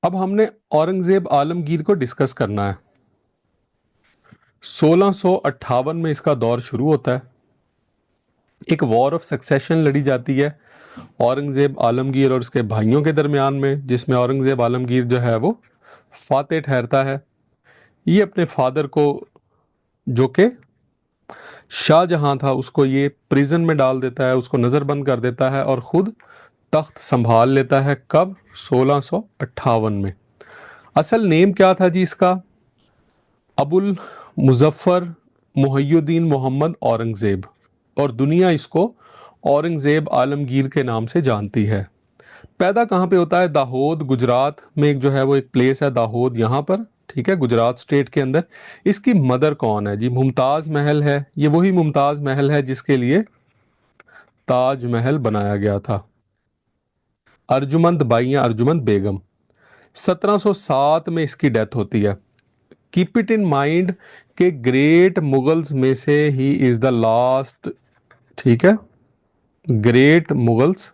अब हमने औरंगजेब आलमगीर को डिस्कस करना है। 1658 में इसका दौर शुरू होता है। एक वॉर ऑफ सक्सेशन लड़ी जाती है औरंगजेब आलमगीर और उसके भाइयों के दरमियान में, जिसमें औरंगजेब आलमगीर जो है वो फातेह ठहरता है। ये अपने फादर को, जो कि शाहजहां था, उसको ये प्रिजन में डाल देता है, उसको नज़रबंद कर देता है और खुद तख्त संभाल लेता है। कब? 1658 में। असल नेम क्या था जी इसका? अबुल मुजफ्फर मुहियुद्दीन मोहम्मद औरंगजेब, और दुनिया इसको औरंगजेब आलमगीर के नाम से जानती है। पैदा कहाँ पे होता है? दाहोद, गुजरात में एक जो है वो एक प्लेस है दाहोद, यहाँ पर, ठीक है, गुजरात स्टेट के अंदर। इसकी मदर कौन है जी? मुमताज महल है। ये वही मुमताज महल है जिसके लिए ताजमहल बनाया गया था। अर्जुमंद बाई या अर्जुमंद बेगम। 1707 में इसकी डेथ होती है। कीप इट इन माइंड कि ग्रेट मुगल्स में से ही इज द लास्ट, ठीक है, ग्रेट मुगल्स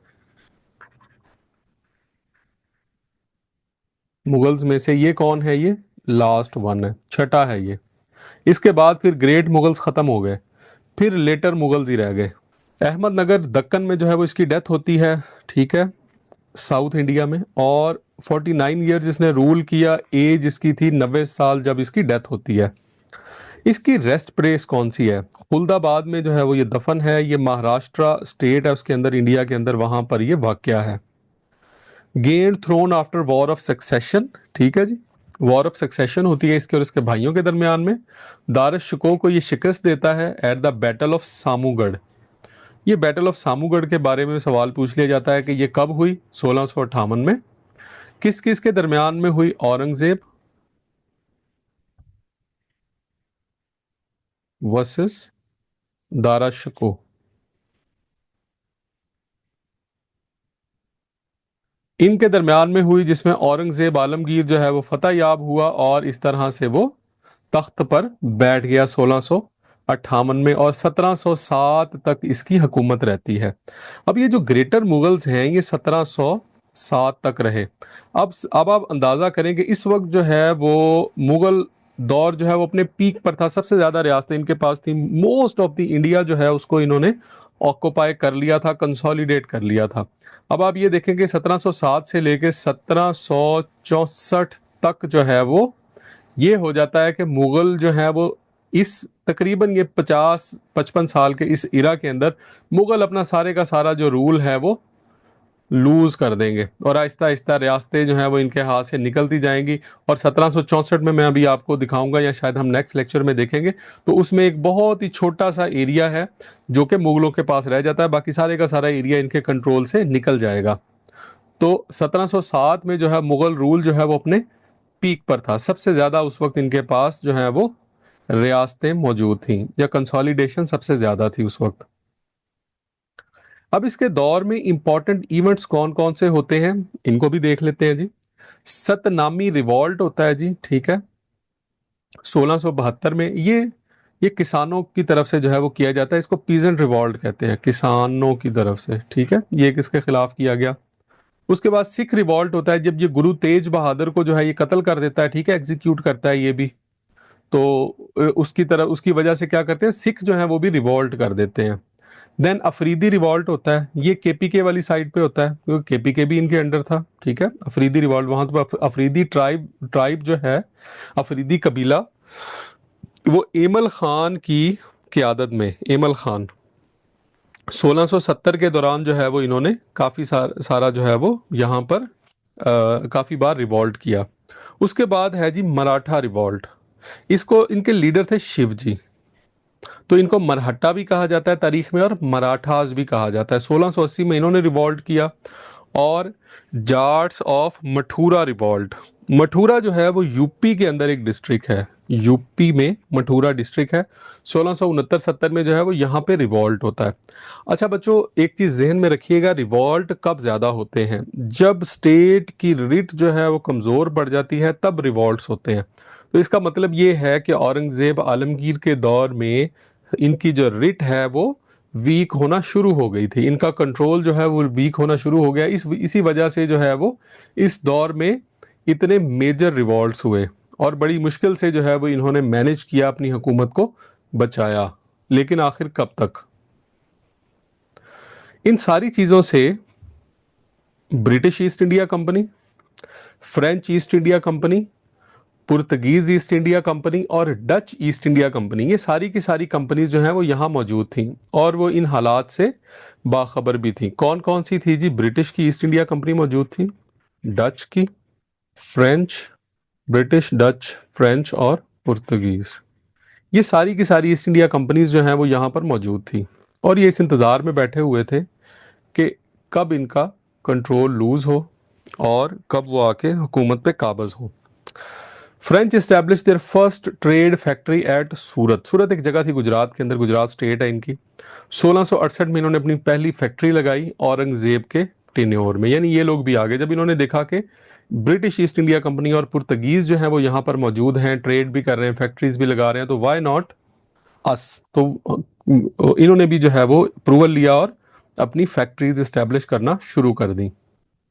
मुगल्स में से ये कौन है? ये लास्ट वन है, छठा है ये। इसके बाद फिर ग्रेट मुगल्स खत्म हो गए, फिर लेटर मुगल्स ही रह गए। अहमदनगर दक्कन में जो है वो इसकी डेथ होती है, ठीक है, साउथ इंडिया में। और 49 ईयर्स इसने रूल किया। एज इसकी थी 90 साल जब इसकी डेथ होती है। इसकी रेस्ट प्लेस कौन सी है? खुलदाबाद में जो है वो ये दफन है। ये महाराष्ट्र स्टेट है उसके अंदर, इंडिया के अंदर, वहां पर ये वाकया है। Gained throne after war of succession, ठीक है जी, वॉर ऑफ सक्सेशन होती है इसके और इसके भाइयों के दरमियान में। दारश शिकोह को ये शिकस्त देता है at the battle of Samugarh. ये बैटल ऑफ सामूगढ़ के बारे में सवाल पूछ लिया जाता है कि ये कब हुई? 1658 में। किस किस के दरमियान में हुई? औरंगजेब वर्सेस दारा शिकोह। इनके दरमियान में हुई, जिसमें औरंगजेब आलमगीर जो है वो फतह याब हुआ और इस तरह से वो तख्त पर बैठ गया 1658 में, और 1707 तक इसकी हुकूमत रहती है। अब ये जो ग्रेटर मुगल्स हैं ये 1707 तक रहे। अब आप अंदाजा करें कि इस वक्त जो है वो मुगल दौर जो है वो अपने पीक पर था। सबसे ज्यादा रियासतें इनके पास थी। मोस्ट ऑफ द इंडिया जो है उसको इन्होंने ऑक्युपाई कर लिया था, कंसोलिडेट कर लिया था। अब आप ये देखेंगे 1707 से लेके 1764 तक जो है वो ये हो जाता है कि मुगल जो है वो इस तकरीबन ये 50-55 साल के इस इरा के अंदर मुगल अपना सारे का सारा जो रूल है वो लूज कर देंगे, और आहिस्ता आहिस्ता रियासतें जो है वो इनके हाथ से निकलती जाएंगी। और 1764 में मैं अभी आपको दिखाऊंगा, या शायद हम नेक्स्ट लेक्चर में देखेंगे, तो उसमें एक बहुत ही छोटा सा एरिया है जो कि मुगलों के पास रह जाता है, बाकी सारे का सारा एरिया इनके कंट्रोल से निकल जाएगा। तो 1707 में जो है मुगल रूल जो है वो अपने पीक पर था। सबसे ज्यादा उस वक्त इनके पास जो है वो रियासतें मौजूद थी, या कंसोलिडेशन सबसे ज्यादा थी उस वक्त। अब इसके दौर में इंपॉर्टेंट इवेंट्स कौन कौन से होते हैं इनको भी देख लेते हैं जी। सतनामी रिवॉल्ट होता है जी, ठीक है, 1672 में। ये किसानों की तरफ से जो है वो किया जाता है। इसको पीजेंट रिवॉल्ट कहते हैं, किसानों की तरफ से, ठीक है। ये किसके खिलाफ किया गया? उसके बाद सिख रिवॉल्ट होता है, जब ये गुरु तेज बहादुर को जो है ये कत्ल कर देता है, ठीक है, एग्जीक्यूट करता है ये भी। तो उसकी तरह, उसकी वजह से क्या करते हैं, सिख जो है वो भी रिवॉल्ट कर देते हैं। देन अफरीदी रिवॉल्ट होता है, ये केपीके वाली साइड पे होता है, क्योंकि केपीके भी इनके अंडर था, ठीक है। अफरीदी रिवॉल्ट, वहां तो अफरीदी ट्राइब जो है, अफरीदी कबीला, वो एमल खान की क़यादत में, एमल खान 1670 के दौरान जो है वो इन्होंने काफी सारा जो है वो यहाँ पर काफी बार रिवॉल्ट किया। उसके बाद है जी मराठा रिवॉल्ट। इसको, इनके लीडर थे शिवजी, तो इनको मरहट्टा भी कहा जाता है तारीख में, और मराठास भी कहा जाता है। 1680 में इन्होंने रिवॉल्ट किया। और जाट्स ऑफ मठूरा रिवॉल्ट। मठूरा जो है वो यूपी के अंदर एक डिस्ट्रिक्ट है, यूपी में मठूरा डिस्ट्रिक्ट है। 1669-70 में जो है वो यहाँ पे रिवॉल्ट होता है। अच्छा बच्चों, एक चीज जहन में रखिएगा, रिवॉल्ट कब ज्यादा होते हैं? जब स्टेट की रिट जो है वो कमजोर पड़ जाती है, तब रिवॉल्ट्स होते हैं। तो इसका मतलब ये है कि औरंगजेब आलमगीर के दौर में इनकी जो रिट है वो वीक होना शुरू हो गई थी, इनका कंट्रोल जो है वो वीक होना शुरू हो गया। इसी वजह से जो है वो इस दौर में इतने मेजर रिवॉल्ट्स हुए और बड़ी मुश्किल से जो है वो इन्होंने मैनेज किया, अपनी हुकूमत को बचाया, लेकिन आखिर कब तक? इन सारी चीज़ों से British east India company, French east India company, Portuguese east India company और डच ईस्ट इंडिया कंपनी, ये सारी की सारी कंपनीज जो हैं वो यहाँ मौजूद थीं और वो इन हालात से बाखबर भी थीं। कौन कौन सी थी जी? ब्रिटिश की ईस्ट इंडिया कंपनी मौजूद थी, डच की, फ्रेंच, ब्रिटिश, डच, फ्रेंच और पुर्तगीज, ये सारी की सारी ईस्ट इंडिया कंपनीज जो हैं वो यहाँ पर मौजूद थी और ये इस इंतज़ार में बैठे हुए थे कि कब इनका कंट्रोल लूज हो और कब वो आके हुकूमत पे काबज हो। French establish their first trade factory at Surat. Surat एक जगह थी गुजरात के अंदर, गुजरात स्टेट है इनकी। 1668 में इन्होंने अपनी पहली फैक्ट्री लगाई औरंगजेब के टेन्योर में, यानी ये लोग भी आ गए जब इन्होंने देखा कि ब्रिटिश ईस्ट इंडिया कंपनी और पुर्तगीज जो है वो यहाँ पर मौजूद हैं, ट्रेड भी कर रहे हैं, फैक्ट्रीज भी लगा रहे हैं, तो वाई नॉट अस। तो इन्होंने भी जो है वो अप्रूवल लिया और अपनी फैक्ट्रीज इस्टेब्लिश करना शुरू कर दी।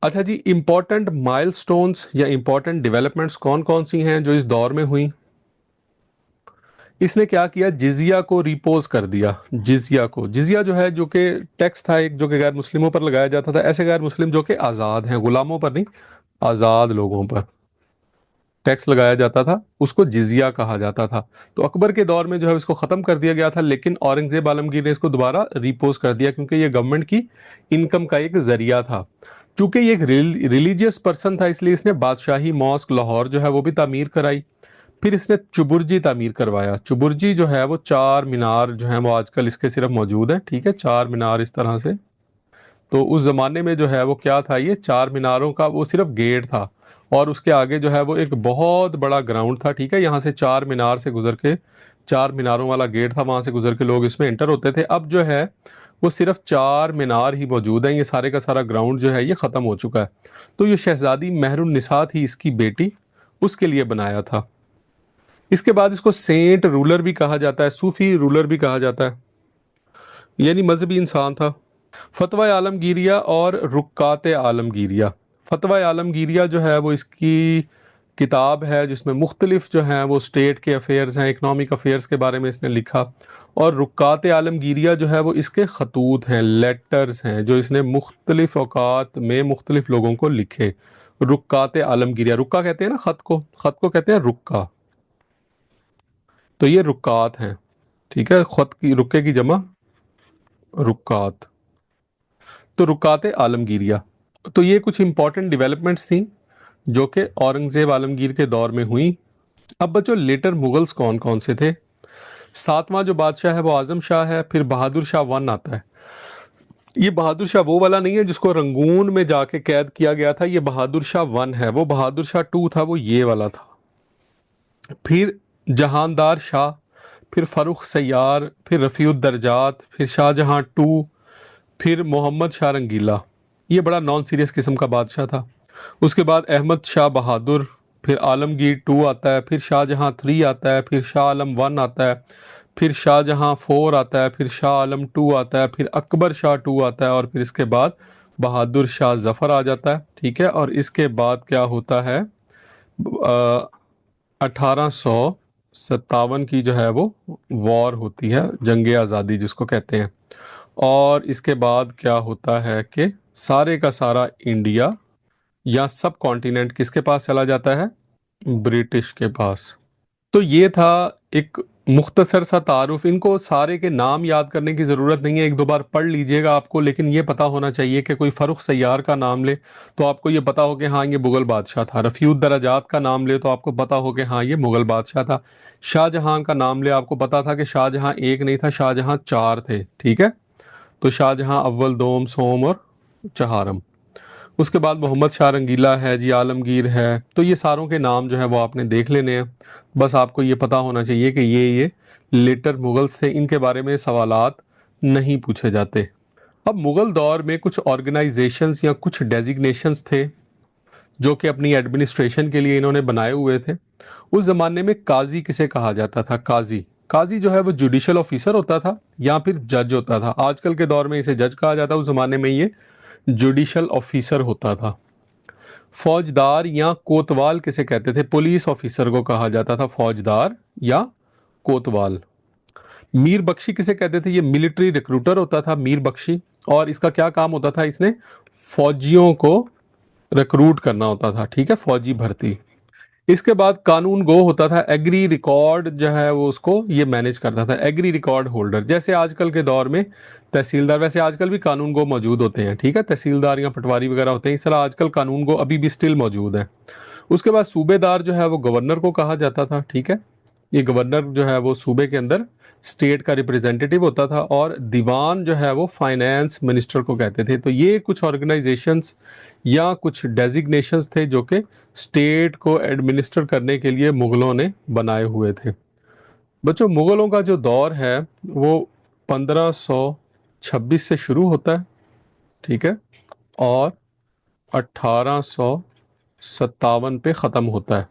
अच्छा जी, इंपॉर्टेंट माइलस्टोन्स या इंपॉर्टेंट डेवलपमेंट्स कौन कौन सी हैं जो इस दौर में हुई? इसने क्या किया? जिजिया को रिपोज कर दिया। जिजिया को, जिजिया जो है जो कि टैक्स था एक, जो कि गैर मुस्लिमों पर लगाया जाता था, ऐसे गैर मुस्लिम जो कि आज़ाद हैं, गुलामों पर नहीं, आज़ाद लोगों पर टैक्स लगाया जाता था, उसको जिजिया कहा जाता था। तो अकबर के दौर में जो है इसको ख़त्म कर दिया गया था, लेकिन औरंगज़ेब आलमगीर ने इसको दोबारा रिपोज कर दिया क्योंकि ये गवर्नमेंट की इनकम का एक ज़रिया था। चूंकि ये एक रिलीजियस पर्सन था, इसलिए इसने बादशाही मॉस्क लाहौर जो है वो भी तामीर कराई। फिर इसने चुबुर्जी तामीर करवाया। चुबुर्जी जो है वो चार मीनार जो है वो आजकल इसके सिर्फ मौजूद है, ठीक है, चार मीनार इस तरह से। तो उस ज़माने में जो है वो क्या था, ये चार मीनारों का वो सिर्फ गेट था और उसके आगे जो है वो एक बहुत बड़ा ग्राउंड था, ठीक है। यहाँ से चार मीनार से गुजर के, चार मीनारों वाला गेट था, वहाँ से गुजर के लोग इसमें एंटर होते थे। अब जो है वो सिर्फ चार मीनार ही मौजूद हैं, ये सारे का सारा ग्राउंड जो है ये ख़त्म हो चुका है। तो ये शहजादी मेहरुन्निसा थी इसकी बेटी, उसके लिए बनाया था। इसके बाद इसको सेंट रूलर भी कहा जाता है, सूफी रूलर भी कहा जाता है, यानी मजहबी इंसान था। फतवा आलमगीरिया और रुक्कात आलमगीरिया। फतवा आलमगीरिया जो है वो इसकी किताब है जिसमें मुख्तलिफ जो हैं वो स्टेट के अफेयर्स हैं, इकनॉमिक अफेयर्स के बारे में इसने लिखा। और रुक्कात आलमगीरिया जो है वो इसके खतूत हैं, लेटर्स हैं जो इसने मुख्तलिफ औकात में मुख्तलिफ लोगों को लिखे। रुक्कात आलमगीरिया, रुक्का कहते हैं ना खत को, खत को कहते हैं रुक्का, तो ये रुक्कात हैं, ठीक है। खत की, रुक्के की जमा रुक्कात, तो रुकात आलमगीरिया। तो ये कुछ इंपॉर्टेंट डेवलपमेंट्स थी जो कि औरंगजेब आलमगीर के दौर में हुई। अब बच्चों, लेटर मुगल्स कौन कौन से थे? सातवां जो बादशाह है वो आजम शाह है, फिर बहादुर शाह वन आता है। ये बहादुर शाह वो वाला नहीं है जिसको रंगून में जाके कैद किया गया था, ये बहादुर शाह वन है। वो बहादुर शाह टू था, वो ये वाला था। फिर जहानदार शाह, फिर फरुख सैयार, फिर रफ़ीउद्दरजात, फिर शाहजहां टू, फिर मोहम्मद शाह रंगीला, ये बड़ा नॉन सीरियस किस्म का बादशाह था। उसके बाद अहमद शाह बहादुर, फिर आलमगीर टू आता है, फिर शाहजहां थ्री आता है, फिर शाह आलम वन आता है, फिर शाहजहां फोर आता है, फिर शाह आलम टू आता है, फिर अकबर शाह टू आता है और फिर इसके बाद बहादुर शाह जफ़र आ जाता है, ठीक है। और इसके बाद क्या होता है, 1857 की जो है वो वॉर होती है, जंग आज़ादी जिसको कहते हैं। और इसके बाद क्या होता है कि सारे का सारा इंडिया या सब कॉन्टिनेंट किसके पास चला जाता है? ब्रिटिश के पास। तो ये था एक मुख्तसर सा तारुफ। इनको सारे के नाम याद करने की ज़रूरत नहीं है, एक दो बार पढ़ लीजिएगा आपको, लेकिन ये पता होना चाहिए कि कोई फ़र्रुख सैयार का नाम ले तो आपको ये पता हो कि हाँ ये मुग़ल बादशाह था। रफ़ीउद्दरजात का नाम ले तो आपको पता हो कि हाँ ये मुग़ल बादशाह था। शाहजहां का नाम ले, आपको पता था कि शाहजहां एक नहीं था, शाहजहां चार थे, ठीक है। तो शाहजहां अव्वल, दोम, सोम और चहारम। उसके बाद मोहम्मद शाह रंगीला है जी, आलमगीर है। तो ये सारों के नाम जो है वो आपने देख लेने हैं। बस आपको ये पता होना चाहिए कि ये लेटर मुगल्स थे, इनके बारे में सवालात नहीं पूछे जाते। अब मुगल दौर में कुछ ऑर्गेनाइजेशंस या कुछ डेजिग्नेशंस थे जो कि अपनी एडमिनिस्ट्रेशन के लिए इन्होंने बनाए हुए थे। उस ज़माने में काजी किसे कहा जाता था? काजी, काजी जो है वो जुडिशल ऑफिसर होता था या फिर जज होता था। आजकल के दौर में इसे जज कहा जाता है, उस ज़माने में ये जुडिशल ऑफिसर होता था। फौजदार या कोतवाल किसे कहते थे? पुलिस ऑफिसर को कहा जाता था फौजदार या कोतवाल। मीर बख्शी किसे कहते थे? ये मिलिट्री रिक्रूटर होता था मीर बख्शी, और इसका क्या काम होता था? इसने फौजियों को रिक्रूट करना होता था, ठीक है, फौजी भर्ती। इसके बाद कानून गो होता था, एग्री रिकॉर्ड जो है वो उसको ये मैनेज करता था, एग्री रिकॉर्ड होल्डर। जैसे आजकल के दौर में तहसीलदार, वैसे आजकल भी कानून गो मौजूद होते हैं, ठीक है, तहसीलदार या पटवारी वगैरह होते हैं, इस तरह आजकल कानून गो अभी भी स्टिल मौजूद है। उसके बाद सूबेदार जो है वो गवर्नर को कहा जाता था, ठीक है, ये गवर्नर जो है वो सूबे के अंदर स्टेट का रिप्रेजेंटेटिव होता था, और दीवान जो है वो फाइनेंस मिनिस्टर को कहते थे। तो ये कुछ ऑर्गेनाइजेशंस या कुछ डेजिग्नेशंस थे जो कि स्टेट को एडमिनिस्टर करने के लिए मुगलों ने बनाए हुए थे। बच्चों, मुगलों का जो दौर है वो 1526 से शुरू होता है, ठीक है, और 1857 पे ख़त्म होता है।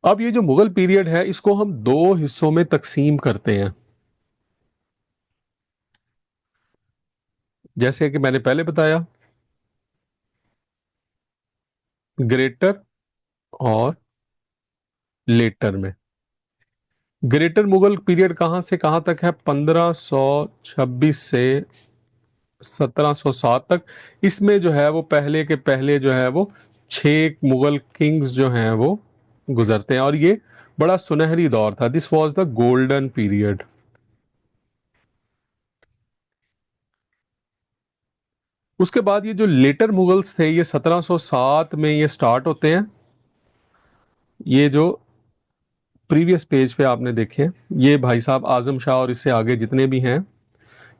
अब ये जो मुगल पीरियड है इसको हम दो हिस्सों में तकसीम करते हैं, जैसे कि मैंने पहले बताया, ग्रेटर और लेटर में। ग्रेटर मुगल पीरियड कहाँ से कहाँ तक है? 1526 से 1707 तक। इसमें जो है वो पहले के पहले जो है वो 6 मुगल किंग्स जो हैं वो गुजरते हैं, और ये बड़ा सुनहरी दौर था। This was the golden period. उसके बाद ये जो लेटर मुगल्स थे ये 1707 में ये स्टार्ट होते हैं। ये जो प्रीवियस पेज पे आपने देखे, ये भाई साहब आजम शाह और इससे आगे जितने भी हैं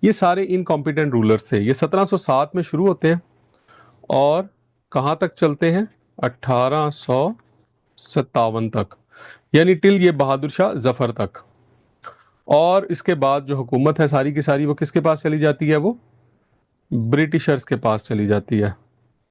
ये सारे इनकॉम्पिटेंट रूलर्स थे। ये 1707 में शुरू होते हैं और कहाँ तक चलते हैं? 1857 तक, यानी टिल ये बहादुर शाह जफर तक। और इसके बाद जो हुकूमत है सारी की सारी वो किसके पास चली जाती है? वो ब्रिटिशर्स के पास चली जाती है।